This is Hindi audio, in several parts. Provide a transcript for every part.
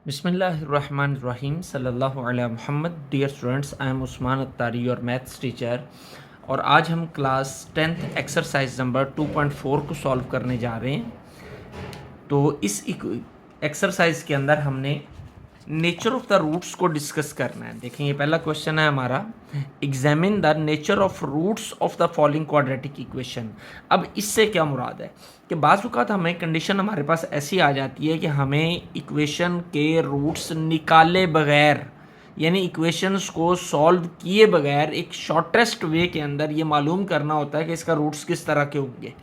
बिस्मिल्लाहिर्रहमानिर्रहीम सल्लल्लाहु अलैहि Muhammad. Dear students, I am Usman Attari और मैथ्स टीचर, और आज हम क्लास 10th एक्सरसाइज नंबर 2.4 को सॉल्व करने जा रहे हैं। तो इस एक्सरसाइज के अंदर हमने नेचर ऑफ द रूट्स को डिस्कस करना है। देखेंगे, पहला क्वेश्चन है हमारा, examine the nature of roots of the following quadratic equation. अब इससे क्या मुराद है कि बाज़ औक़ात हमें कंडीशन हमारे पास ऐसी आ जाती है कि हमें इक्वेशन के रूट्स निकाले बगैर, यानी इक्वेशंस को सॉल्व किए बगैर एक शॉर्टेस्ट वे के अंदर ये मालूम करना होता है कि इसका रूट्स किस तरह के होंगे,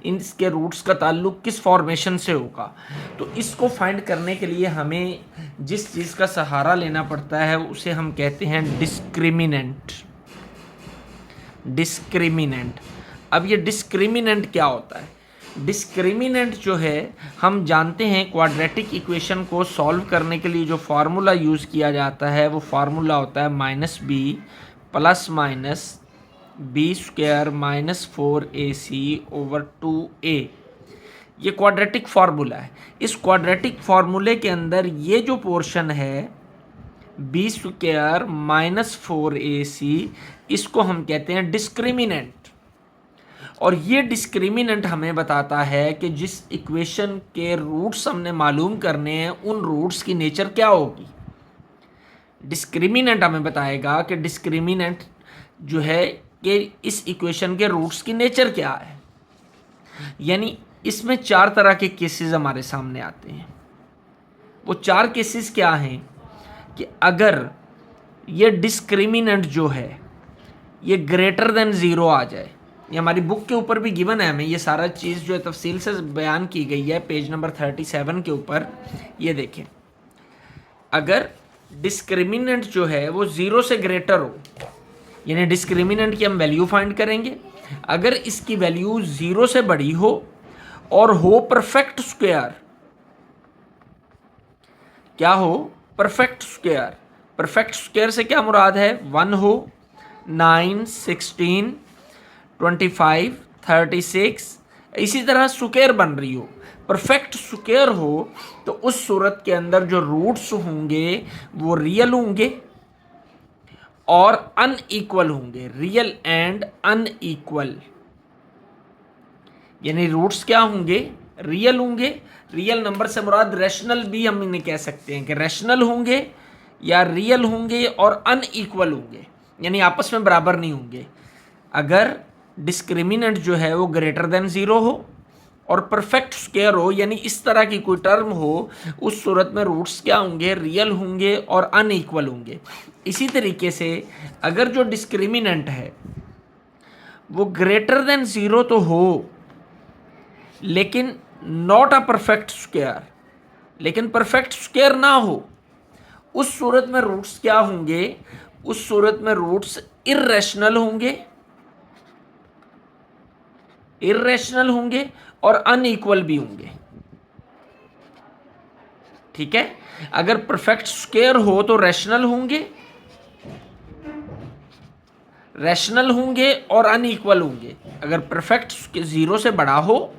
इसके रूट्स का ताल्लुक किस फॉर्मेशन से होगा। तो इसको फाइंड करने के लिए हमें जिस चीज़ का सहारा लेना पड़ता है उसे हम कहते हैं डिस्क्रिमिनेंट। डिस्क्रिमिनेंट। अब ये डिस्क्रिमिनेंट क्या होता है? डिस्क्रिमिनेंट जो है, हम जानते हैं क्वाड्रेटिक इक्वेशन को सॉल्व करने के लिए जो फार्मूला यूज़ किया जाता है वो फार्मूला होता है -b plus minus B square minus 4ac/2a। ये क्वाड्रेटिक फार्मूला है। इस क्वाड्रेटिक फार्मूले के अंदर ये जो पोर्शन है बी स्क्वायर माइनस 4ac, इसको हम कहते हैं डिस्क्रिमिनेंट। और ये डिस्क्रिमिनेंट हमें बताता है कि जिस इक्वेशन के रूट्स हमने मालूम करने हैं उन रूट्स की नेचर क्या होगी। डिस्क्रिमिनेंट हमें बताएगा कि डिस्क्रिमिनेंट जो है कि इस इक्वेशन के रूट्स की नेचर क्या है। यानी इसमें 4 तरह के केसेस हमारे सामने आते हैं। वो 4 केसेस क्या हैं कि अगर ये डिस्क्रिमिनेंट जो है ये ग्रेटर देन 0 आ जाए, ये हमारी बुक के ऊपर भी गिवन है, हमें ये सारा चीज़ जो है तफसील से बयान की गई है पेज नंबर 37 के ऊपर। ये देखें, अगर डिस्क्रिमिनेंट जो है वो 0 से ग्रेटर हो, यानी डिस्क्रिमिनेंट की हम वैल्यू फाइंड करेंगे। अगर इसकी वैल्यू 0 से बड़ी हो और हो परफेक्ट स्क्वायर, क्या हो? Perfect square. परफेक्ट स्क्वायर से क्या मुराद है? 1 हो, 9, 16, 25, 36, इसी तरह स्क्वायर बन रही हो, परफेक्ट स्क्वायर हो, तो उस सूरत के अंदर जो रूट्स होंगे वो रियल होंगे और अनइक्वल होंगे। रियल एंड अनइक्वल, यानी रूट्स क्या होंगे? रियल होंगे। रियल नंबर से मुराद रैशनल भी हम इन्हें कह सकते हैं कि रैशनल होंगे या रियल होंगे और अनइक्वल होंगे, यानी आपस में बराबर नहीं होंगे। अगर डिस्क्रिमिनेंट जो है वो ग्रेटर देन 0 हो और परफेक्ट स्क्वायर हो, यानी इस तरह की कोई टर्म हो, उस सूरत में रूट्स क्या होंगे? रियल होंगे और अनइक्वल होंगे। इसी तरीके से अगर जो डिस्क्रिमिनेंट है वो ग्रेटर देन 0 तो हो लेकिन नॉट अ परफेक्ट स्क्वायर, लेकिन परफेक्ट स्क्वायर ना हो, उस सूरत में रूट्स क्या होंगे? उस सूरत में रूट्स इर्रेशनल होंगे, इर्रेशनल होंगे और अनइक्वल भी होंगे। ठीक है? अगर परफेक्ट स्क्वायर हो तो रैशनल होंगे, रैशनल होंगे और अनइक्वल होंगे। अगर परफेक्ट 0 से बड़ा हो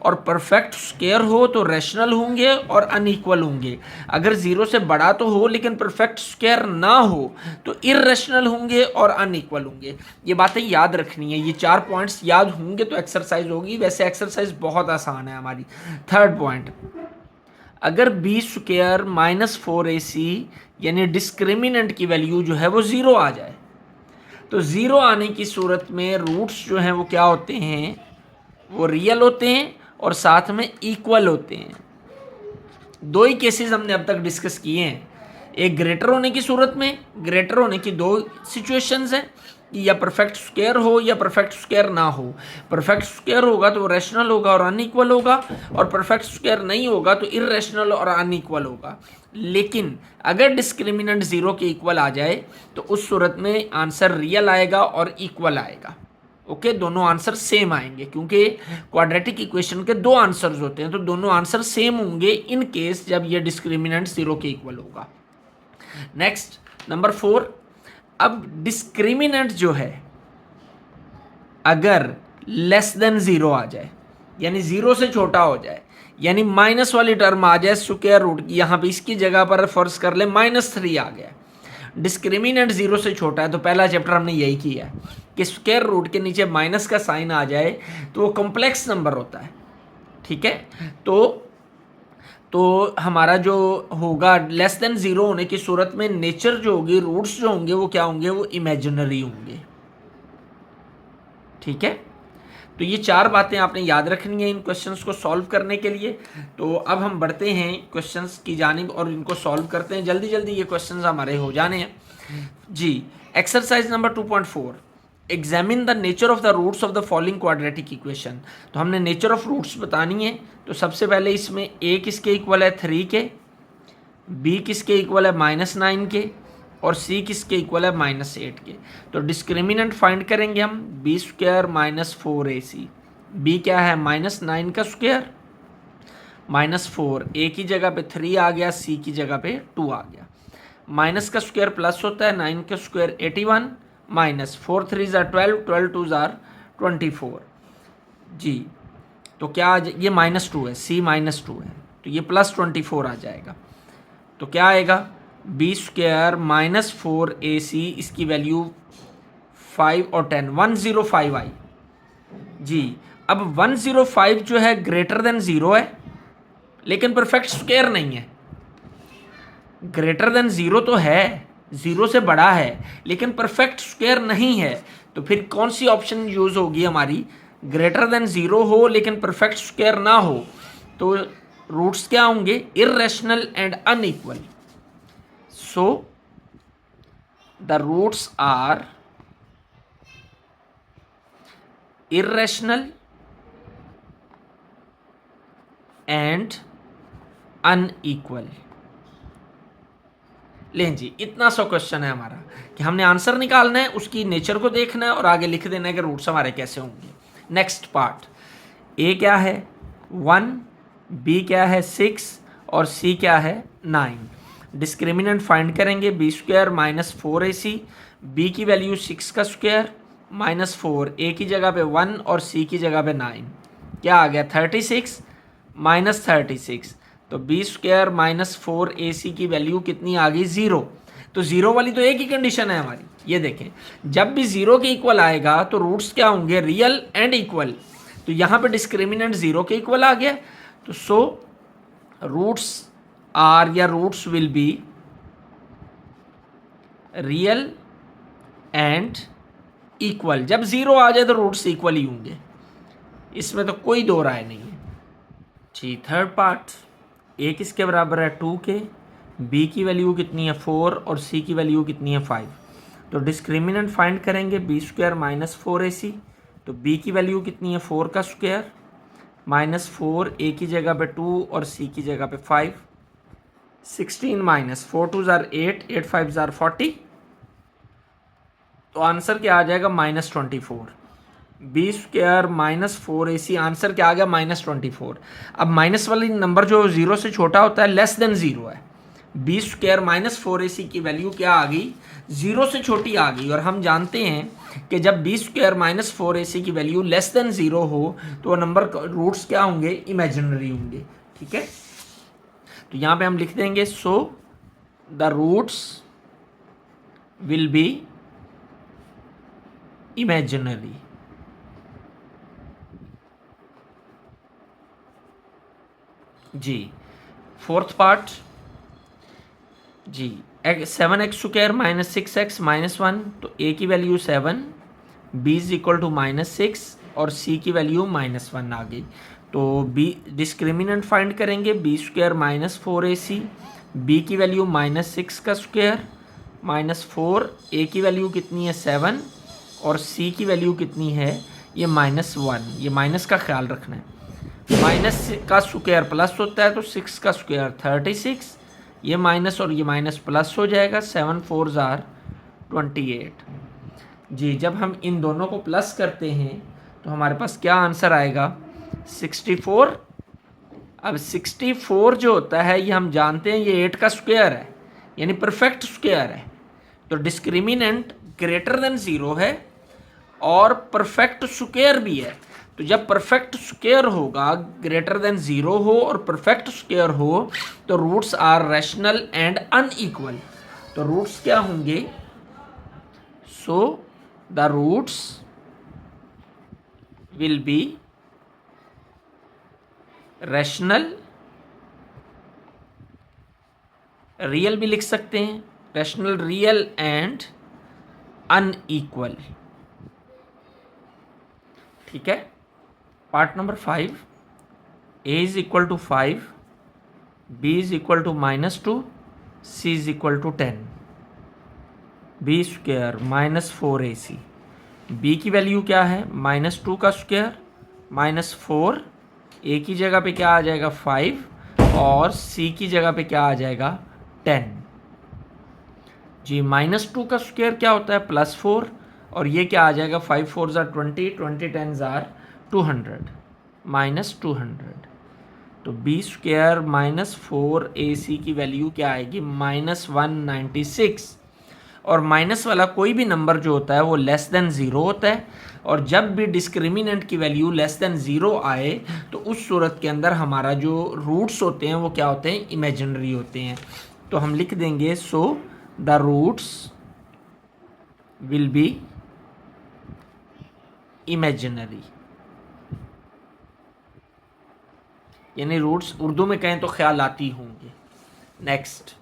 और परफेक्ट स्क्वायर हो तो रैशनल होंगे और अनइक्वल होंगे। अगर 0 से बड़ा तो हो लेकिन परफेक्ट स्क्वायर ना हो तो इर्रेशनल होंगे और अनइक्वल होंगे। ये बातें याद रखनी है, ये 4 पॉइंट्स याद होंगे तो एक्सरसाइज होगी। वैसे एक्सरसाइज बहुत आसान है हमारी। 3rd पॉइंट, अगर बी स्क्वायर माइनस 4ac यानी डिस्क्रिमिनेंट की वैल्यू जो है वो 0 आ जाए, तो 0 आने की सूरत में रूट्स जो हैं वो क्या होते हैं? वो रियल होते हैं और साथ में इक्वल होते हैं। 2 ही केसेस हमने अब तक डिस्कस किए हैं। एक ग्रेटर होने की सूरत में, ग्रेटर होने की 2 सिचुएशंस हैं, या परफेक्ट स्क्वायर हो या परफेक्ट स्क्वायर ना हो। परफेक्ट स्क्वायर होगा तो रैशनल होगा और अनइक्वल होगा, और परफेक्ट स्क्वायर नहीं होगा तो इर्रेशनल और अनइक्वल होगा। लेकिन अगर डिस्क्रिमिनेंट 0 के इक्वल आ जाए तो उस सूरत में आंसर रियल आएगा और इक्वल आएगा। ओके, दोनों आंसर सेम आएंगे, क्योंकि क्वाड्रेटिक इक्वेशन के 2 आंसर्स होते हैं, तो दोनों आंसर सेम होंगे इन केस जब ये डिस्क्रिमिनेंट 0 के इक्वल होगा। नेक्स्ट, नंबर 4, अब डिस्क्रिमिनेंट जो है अगर लेस देन 0 आ जाए, यानी 0 से छोटा हो जाए, यानी माइनस वाली टर्म आ जाए स्क्वायर रूट की, यहाँ पे इसकी जगह पर फर्ज कर ले -3 आ गया। डिस्क्रिमिनेंट 0 से छोटा है, तो पहला चैप्टर हमने यही किया है कि स्क्वायर रूट के नीचे माइनस का साइन आ जाए तो वो कॉम्प्लेक्स नंबर होता है। ठीक है, तो हमारा जो होगा लेस देन 0 होने की सूरत में नेचर जो होगी, रूट्स जो होंगे वो क्या होंगे, वो इमेजिनरी होंगे। ठीक है, तो ये 4 बातें आपने याद रखनी है इन क्वेश्चंस को सॉल्व करने के लिए। तो अब हम बढ़ते हैं क्वेश्चंस की जानिब और इनको सॉल्व करते हैं। जल्दी जल्दी ये क्वेश्चंस हमारे हो जाने हैं जी। Exercise number 2.4, examine the nature of the roots of the following quadratic equation. तो हमने नेचर ऑफ रूट्स बतानी है। तो सबसे पहले इसमें a किसके इक्वल है 3 के, b किसके इक्वल है -9 के, और c किसके इक्वल है -8 के। तो डिस्क्रिमिनेंट फाइंड करेंगे हम, b² - 4ac। b क्या है, -9 का स्क्वायर -4, a की जगह पे 3 आ गया, c की जगह पे 2 आ गया। माइनस का स्क्वायर प्लस होता है, 9 का स्क्वायर 81 -4 3 ज़ार 12, 12 2 ज़ार 24 जी। तो क्या ये -2 है, c -2 है, तो ये +24 आ जाएगा। तो क्या आएगा, b² - 4ac, इसकी वैल्यू 5 और 10 105 आई जी। अब 105 जो है ग्रेटर देन 0 है, लेकिन परफेक्ट स्क्वायर नहीं है। ग्रेटर देन 0 तो है, 0 से बड़ा है, लेकिन परफेक्ट स्क्वायर नहीं है। तो फिर कौन सी ऑप्शन यूज होगी हमारी, ग्रेटर देन 0 हो लेकिन परफेक्ट स्क्वायर ना हो। तो रूट्स क्या होंगे, irrational and unequal. So the roots are irrational and unequal. लें जी, इतना सा क्वेश्चन है हमारा कि हमने आंसर निकालना है, उसकी नेचर को देखना है और आगे लिख देना है कि रूट्स हमारे कैसे होंगे। नेक्स्ट पार्ट, a क्या है 1, b क्या है 6 और c क्या है 9। डिस्क्रिमिनेंट फाइंड करेंगे, b² - 4ac, b की वैल्यू 6 का स्क्वायर -4, a की जगह पे 1 और c की जगह पे 9, क्या आ गया 36 -36। तो b² - 4ac की वैल्यू कितनी आ गई 0। तो 0 वाली तो एक ही कंडीशन है हमारी, ये देखें, जब भी 0 के इक्वल आएगा तो रूट्स क्या होंगे, रियल एंड इक्वल। तो यहाँ पे डिस्क्रिमिनेंट 0 के इक्वल आ गया, तो सो रूट्स आर या roots will be real and equal. जब 0 आ जाए तो रूट्स इक्वल ही होंगे, इसमें तो कोई दो राय नहीं है जी। थर्ड पार्ट, a किसके बराबर है 2 के, b की वैल्यू कितनी है 4 और c की वैल्यू कितनी है 5। तो डिस्क्रिमिनेंट फाइंड करेंगे, b² - 4ac। तो b की वैल्यू कितनी है 4 का स्क्वायर -4, a की जगह पे 2 और c की जगह पे 5। 16 - 4 2 ज़ार 8, 8 5 ज़ार 40। तो आंसर क्या आ जाएगा -24। b² - 4ac, आंसर क्या आ गया -24। अब माइनस वाली नंबर जो 0 से छोटा होता है लेस देन 0 है, b² - 4ac की वैल्यू क्या आ गई 0 से छोटी आ गई। और हम जानते हैं कि जब b² - 4ac की वैल्यू लेस देन 0 हो तो वो नंबर रूट्स क्या होंगे, इमेजिनरी होंगे। ठीक है, तो यहाँ पे हम लिख देंगे, so the roots will be imaginary. जी। फोर्थ पार्ट जी, 7x² - 6x - 1। तो a की वैल्यू 7, b = -6 और c की वैल्यू -1 आ गई। तो b डिस्क्रिमिनेंट फाइंड करेंगे, b² - 4ac, b की वैल्यू -6 का स्क्वायर -4, a की वैल्यू कितनी है 7 और c की वैल्यू कितनी है ये -1। ये माइनस का ख्याल रखना है, माइनस का स्क्वायर प्लस होता है, तो 6 का स्क्वायर 36, ये माइनस और ये माइनस प्लस हो जाएगा, 7 4 ज़ार 28 जी। जब हम इन दोनों को प्लस करते हैं तो हमारे पास क्या आंसर आएगा 64। अब 64 जो होता है ये हम जानते हैं ये 8 का स्क्वायर है, यानी परफेक्ट स्क्वायर है। तो डिस्क्रिमिनेंट ग्रेटर देन 0 है और परफेक्ट स्क्वायर भी है। तो जब परफेक्ट स्क्वायर होगा ग्रेटर देन 0 हो और परफेक्ट स्क्वायर हो तो roots are rational and unequal. तो रूट्स क्या होंगे? So the roots will be rational, real भी लिख सकते हैं, रैशनल, रियल एंड अनइक्वल। ठीक है। Part number 5, a is equal to 5, b is equal to -2, c is equal to 10, b square -4ac। b की वैल्यू क्या है? -2 का स्क्वायर -4, a की जगह पे क्या आ जाएगा 5 और c की जगह पे क्या आ जाएगा 10। जी, -2 का स्क्वायर क्या होता है? +4 और ये क्या आ जाएगा 5 4 ज़ार 20, 20 10 ज़ार 200, -200। तो b स्क्वायर -4ac की वैल्यू क्या आएगी? -196। और माइनस वाला कोई भी नंबर जो होता है वो लेस देन 0 होता है, और जब भी डिस्क्रिमिनेंट की वैल्यू लेस देन 0 आए तो उस सूरत के अंदर हमारा जो रूट्स होते हैं वो क्या होते हैं? इमेजिनरी होते हैं। तो हम लिख देंगे so the roots will be imaginary, यानी रूट्स उर्दू में कहें तो ख्यालाती होंगे। नेक्स्ट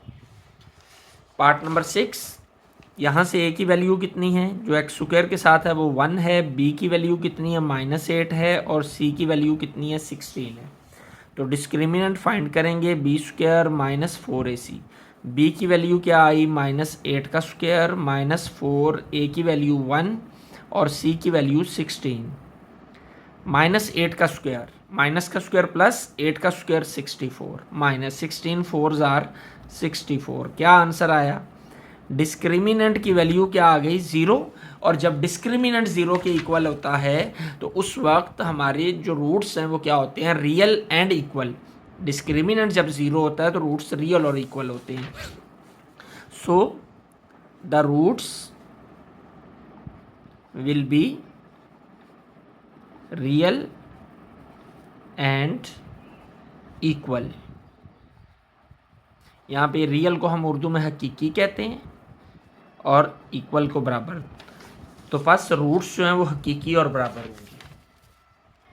पार्ट नंबर 6, यहाँ से a की वैल्यू कितनी है? जो एक्स स्क्वायर के साथ है वो 1 है, b की वैल्यू कितनी है? -8 है, और c की वैल्यू कितनी है? 16 है। तो डिस्क्रिमिनेंट फाइंड करेंगे b स्क्वायर -4ac। b की वैल्यू क्या आई? -8 का स्क्वायर -4, a की वैल्यू 1 और c की वैल्यू 16। -8 का स्क्वायर, माइनस का स्क्वायर प्लस 8 का स्क्वायर 64, -16 4 ज़ार 64। क्या आंसर आया? डिस्क्रिमिनेंट की वैल्यू क्या आ गई? 0। और जब डिस्क्रिमिनेंट 0 के इक्वल होता है तो उस वक्त हमारे जो रूट्स हैं वो क्या होते हैं? Real and equal. डिस्क्रिमिनेंट जब 0 होता है तो रूट्स रियल और इक्वल होते हैं। So the roots will be real and equal. यहाँ पे रियल को हम उर्दू में हकीकी कहते हैं और इक्वल को बराबर। तो फर्स्ट रूट्स जो हैं वो हकीकी और बराबर होंगे।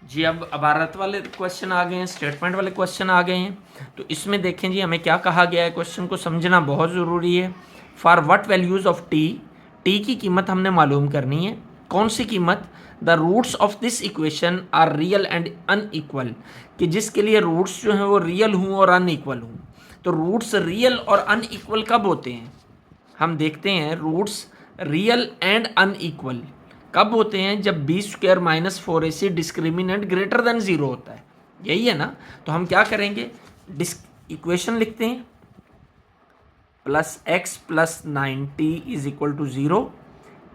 जी, अब अबारत वाले क्वेश्चन आ गए हैं, स्टेटमेंट वाले क्वेश्चन आ गए हैं। तो इसमें देखें जी हमें क्या कहा गया है, क्वेश्चन को समझना बहुत ज़रूरी है। For what values of T की कीमत हमने मालूम करनी है। कौन सी कीमत? The roots of this equation are real and unequal, कि जिसके लिए रूट्स जो हैं वो रियल हों और अनइक्वल हों। तो रूट्स रियल और अनइक्वल कब होते हैं? हम देखते हैं रूट्स रियल एंड अनइक्वल कब होते हैं? जब b square -4ac discriminant greater than 0 होता है। यही है ना? तो हम क्या करेंगे? इक्वेशन लिखते हैं, +x + 9t is equal to 0,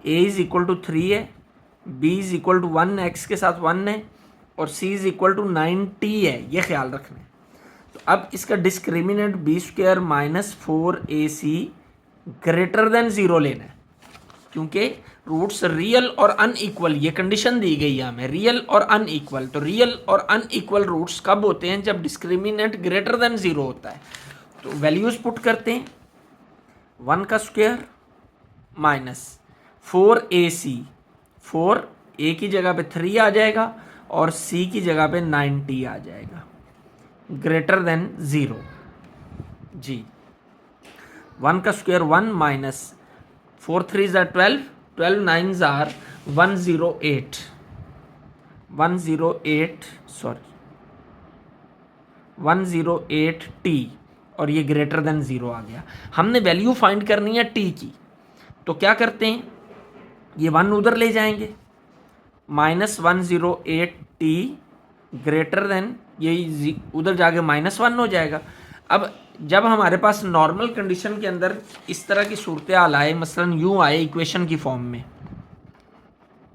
a is equal to 3 है, b is equal to 1, x के साथ 1 है, और c is equal to 9t है। ये ख्याल रखना है। तो अब इसका discriminant b square -4ac greater than 0 लेना है, क्योंकि रूट्स रियल और अनइक्वल, ये कंडीशन दी गई है हमें, रियल और अनइक्वल। तो रियल और अनइक्वल रूट्स कब होते हैं? जब डिस्क्रिमिनेंट ग्रेटर देन 0 होता है। तो वैल्यूज पुट करते हैं, 1 का स्क्वायर -4ac, 4 a की जगह पे 3 आ जाएगा और c की जगह पे 9t आ जाएगा, ग्रेटर देन 0। जी, 1 का स्क्वायर 1 -4 3 ज़ार 12, 12 9 ज़ार 108, 108t, और ये ग्रेटर देन 0 आ गया। हमने वैल्यू फाइंड करनी है t की। तो क्या करते हैं? ये 1 उधर ले जाएंगे, -108t ग्रेटर देन, ये उधर जाके -1 हो जाएगा। अब जब हमारे पास नॉर्मल कंडीशन के अंदर इस तरह की सूरत हाल आए, मसलन यूँ आए इक्वेशन की फॉर्म में,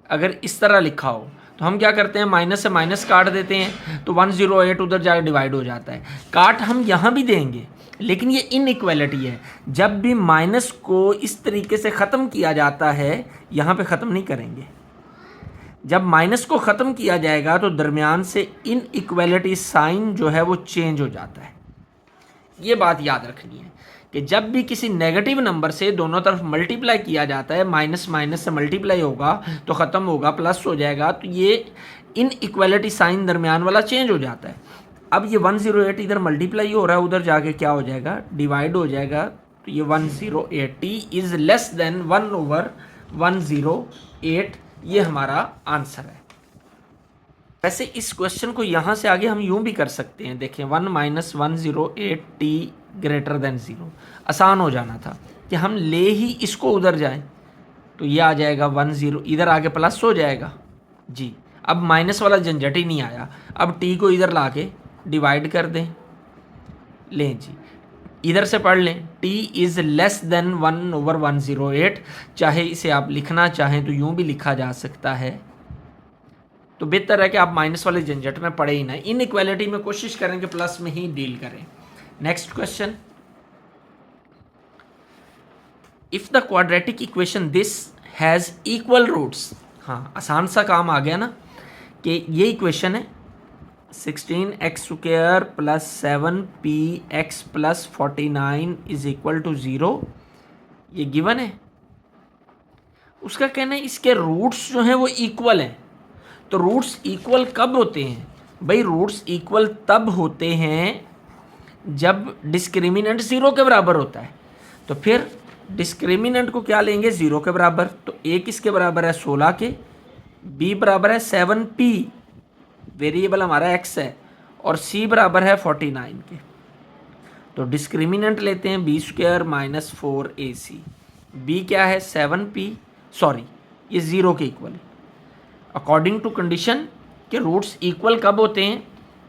अगर इस तरह लिखा हो तो हम क्या करते हैं? माइनस से माइनस काट देते हैं, तो 108 उधर जाके डिवाइड हो जाता है। काट हम यहाँ भी देंगे, लेकिन ये इनइक्वालिटी है। जब भी माइनस को इस तरीके से ख़त्म किया जाता है, यहाँ पे ख़त्म नहीं करेंगे। जब माइनस को ख़त्म किया जाएगा तो दरमियान से इनइक्वालिटी साइन जो है वो चेंज हो जाता है। ये बात याद रखनी है कि जब भी किसी नेगेटिव नंबर से दोनों तरफ मल्टीप्लाई किया जाता है, माइनस माइनस से मल्टीप्लाई होगा तो ख़त्म होगा, प्लस हो जाएगा, तो ये इनइक्वालिटी साइन दरमियान वाला चेंज हो जाता है। अब ये 108 इधर मल्टीप्लाई हो रहा है, उधर जाके क्या हो जाएगा, डिवाइड हो जाएगा। तो ये 108 इज़ लेस देन 1/108, ये हमारा आंसर है। वैसे इस क्वेश्चन को यहाँ से आगे हम यूँ भी कर सकते हैं, देखें 1 - 108t ग्रेटर देन 0। आसान हो जाना था कि हम ले ही इसको उधर जाएं, तो ये आ जाएगा 10, इधर आगे प्लस हो जाएगा जी। अब माइनस वाला झंझट ही नहीं आया। अब t को इधर ला के डिवाइड कर दें, लें जी, इधर से पढ़ लें, t इज़ लेस देन 1/108। चाहे इसे आप लिखना चाहें तो यूँ भी लिखा जा सकता है। तो बेहतर है कि आप माइनस वाले झंझट में पड़े ही ना, इनइक्वालिटी में कोशिश करें कि प्लस में ही डील करें। Next question, if the quadratic equation this has equal roots. हाँ, आसान सा काम आ गया ना कि ये इक्वेशन है 16x² + 7px + 49 = 0, ये गिवन है। उसका कहना है इसके रूट्स जो हैं वो इक्वल हैं। तो रूट्स इक्वल कब होते हैं भाई? रूट्स इक्वल तब होते हैं जब डिस्क्रिमिनेंट 0 के बराबर होता है। तो फिर डिस्क्रिमिनेंट को क्या लेंगे, 0 के बराबर। तो a किसके बराबर है, 16 के, b बराबर है 7p, वेरिएबल हमारा x है, और c बराबर है 49 के। तो डिस्क्रिमिनेंट लेते हैं b² - 4ac। b क्या है, 7p, सॉरी ये 0 के इक्वल है। अकॉर्डिंग टू कंडीशन के रूट्स इक्वल कब होते हैं,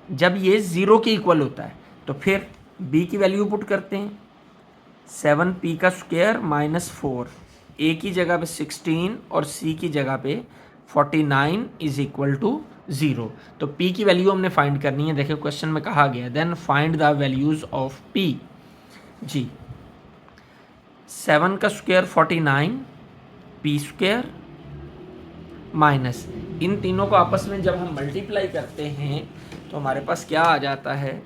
जब ये 0 के इक्वल होता है। तो फिर b की वैल्यू पुट करते हैं, 7p² - 4, a की जगह पे 16 और c की जगह पे 49 = 0। तो p की वैल्यू हमने फाइंड करनी है। देखिए क्वेश्चन में कहा गया then find the values of p जी। 7 का स्क्वायर 49, p² माइनस, इन तीनों को आपस में जब हम मल्टीप्लाई करते हैं तो हमारे पास क्या आ जाता है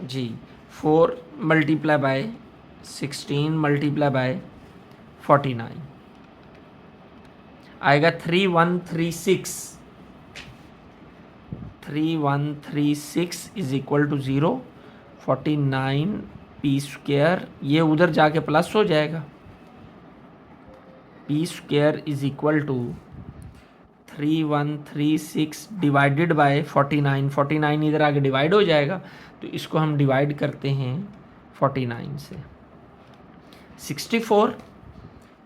जी, 4 × 16 × 49 आएगा 3136 = 0। 49p², ये उधर जाके प्लस हो जाएगा, p² = 3136 डिवाइडेड बाय 49। 49 इधर आगे डिवाइड हो जाएगा, तो इसको हम डिवाइड करते हैं 49 से। 64,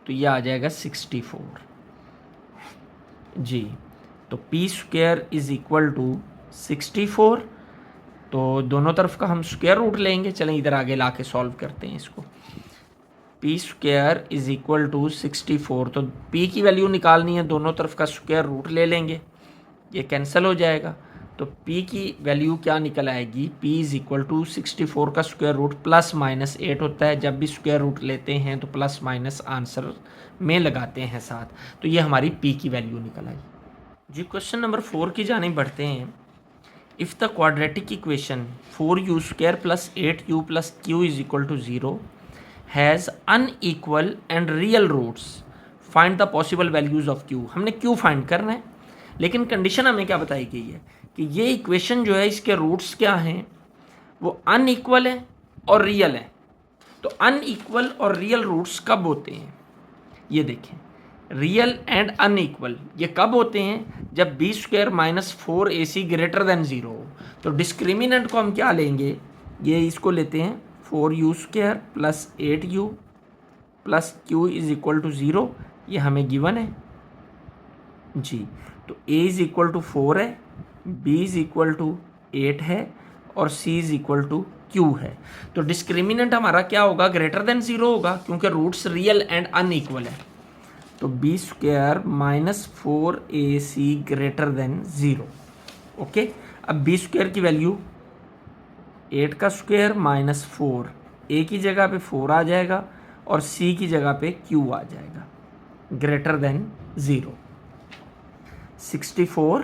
तो ये आ जाएगा 64 जी। तो p² = 64। तो दोनों तरफ का हम स्क्वायर रूट लेंगे। चलें इधर आगे ला के सॉल्व करते हैं इसको। p² = 64, तो p की वैल्यू निकालनी है, दोनों तरफ का स्क्वायर रूट ले लेंगे, ये कैंसिल हो जाएगा। तो p की वैल्यू क्या निकल आएगी, p = 64 का स्क्वायर रूट +- 8 होता है। जब भी स्क्वायर रूट लेते हैं तो +- आंसर में लगाते हैं साथ। तो ये हमारी p की वैल्यू निकल आई जी। क्वेश्चन नंबर 4 की जानिब बढ़ते हैं। If the quadratic equation 4u² + 8u + q = 0 has unequal and real roots, find the possible values of q। हमने q फाइंड करना है, लेकिन कंडीशन हमें क्या बताई गई है कि ये इक्वेशन जो है इसके रूट्स क्या हैं, वो अनइक्वल है और रियल है। तो अनइक्वल और रियल रूट्स कब होते हैं, ये देखें, रियल एंड अनइक्वल ये कब होते हैं, जब b² - 4ac > 0 हो। तो डिस्क्रिमिनेंट को हम क्या लेंगे, ये इसको लेते हैं 4u² + 8u + q = 0, ये हमें गिवन है जी। तो a = 4 है, b = 8 है, और c = q है। तो डिस्क्रिमिनेंट हमारा क्या होगा, > 0 होगा, क्योंकि रूट्स रियल एंड अनइक्वल है। तो b² - 4ac > 0। ओके, अब b² की वैल्यू 8 का स्क्वायर - 4, a की जगह पे 4 आ जाएगा और c की जगह पे q आ जाएगा, > 0। 64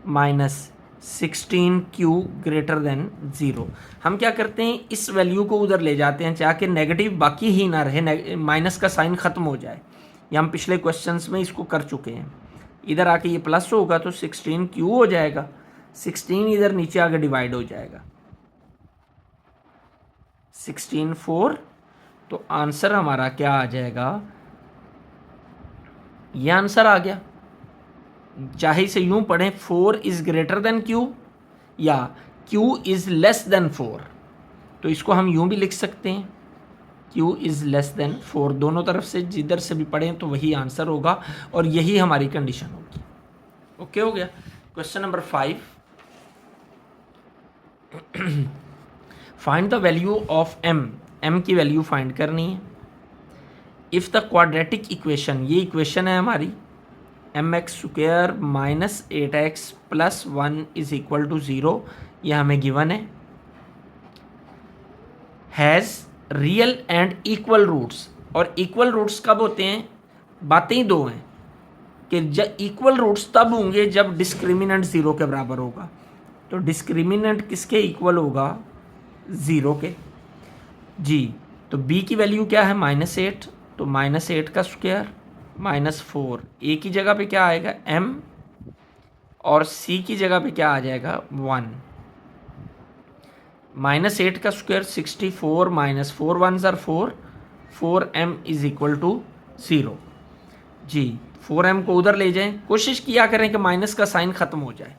माइनस 16q ग्रेटर देन 0। हम क्या करते हैं, इस वैल्यू को उधर ले जाते हैं चाहे नेगेटिव बाकी ही ना रहे, माइनस का साइन ख़त्म हो जाए। ये हम पिछले क्वेश्चंस में इसको कर चुके हैं। इधर आके ये प्लस होगा तो 16q हो जाएगा, 16 इधर नीचे आके डिवाइड हो जाएगा, 16 4। तो आंसर हमारा क्या आ जाएगा, ये आंसर आ गया। चाहे इसे यूं पढ़ें 4 इज ग्रेटर देन q या q इज लेस देन 4, तो इसको हम यूं भी लिख सकते हैं q इज लेस देन 4। दोनों तरफ से जिधर से भी पढ़ें तो वही आंसर होगा और यही हमारी कंडीशन होगी। ओके हो गया। Question number 5, find the value of m की वैल्यू फाइंड करनी है। इफ़ द क्वाड्रेटिक इक्वेशन, ये इक्वेशन है हमारी, mx² minus 8x plus 1 is equal to 0, ये हमें गिवन है, has real and equal roots. और इक्वल रूट्स कब होते हैं, बातें ही दो हैं कि जब इक्वल रूट्स तब होंगे जब डिस्क्रिमिनेंट 0 के बराबर होगा। तो डिस्क्रिमिनेंट किसके इक्वल होगा, 0 के। जी, तो b की वैल्यू क्या है, -8, तो -8 का स्क्वायर -4, a की जगह पे क्या आएगा m, और c की जगह पे क्या आ जाएगा 1। -8 का स्क्वायर 64 माइनस 4 1 ज़र 4, 4m is equal to 0। Ji, 4m को उधर ले जाएं, कोशिश किया करें कि माइनस का साइन ख़त्म हो जाए,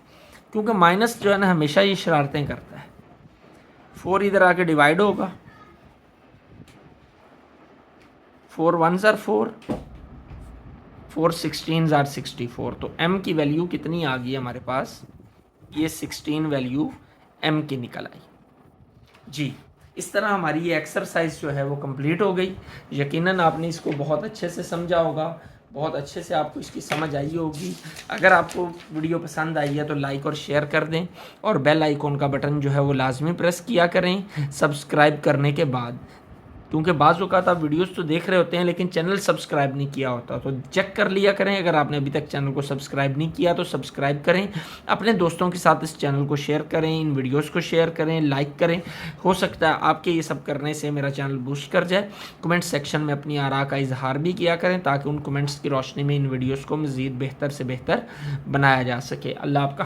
क्योंकि माइनस जो है ना हमेशा ये शरारतें करता है। 4 इधर आके डिवाइड होगा, 4 1 ज़र 4, 4 16 ज़र 64। तो m की वैल्यू कितनी आ गई हमारे पास, ये 16 वैल्यू m की निकल आई। जी, इस तरह हमारी ये एक्सरसाइज जो है वो कंप्लीट हो गई। यकीनन आपने इसको बहुत अच्छे से समझा होगा, बहुत अच्छे से आपको इसकी समझ आई होगी। अगर आपको वीडियो पसंद आई है तो लाइक और शेयर कर दें, और बेल आइकॉन का बटन जो है वो लाजमी प्रेस किया करें सब्सक्राइब करने के बाद, क्योंकि बाज़ औक़ात आप वीडियोस तो देख रहे होते हैं लेकिन चैनल सब्सक्राइब नहीं किया होता, तो चेक कर लिया करें। अगर आपने अभी तक चैनल को सब्सक्राइब नहीं किया तो सब्सक्राइब करें, अपने दोस्तों के साथ इस चैनल को शेयर करें, इन वीडियोस को शेयर करें, लाइक करें। हो सकता है आपके ये सब करने से मेरा चैनल बूस्ट कर जाए। कमेंट सेक्शन में अपनी आरा का इजहार भी किया करें ताकि उन कमेंट्स की रोशनी में इन वीडियोज़ को मज़ीद बेहतर से बेहतर बनाया जा सके। अल्लाह आपका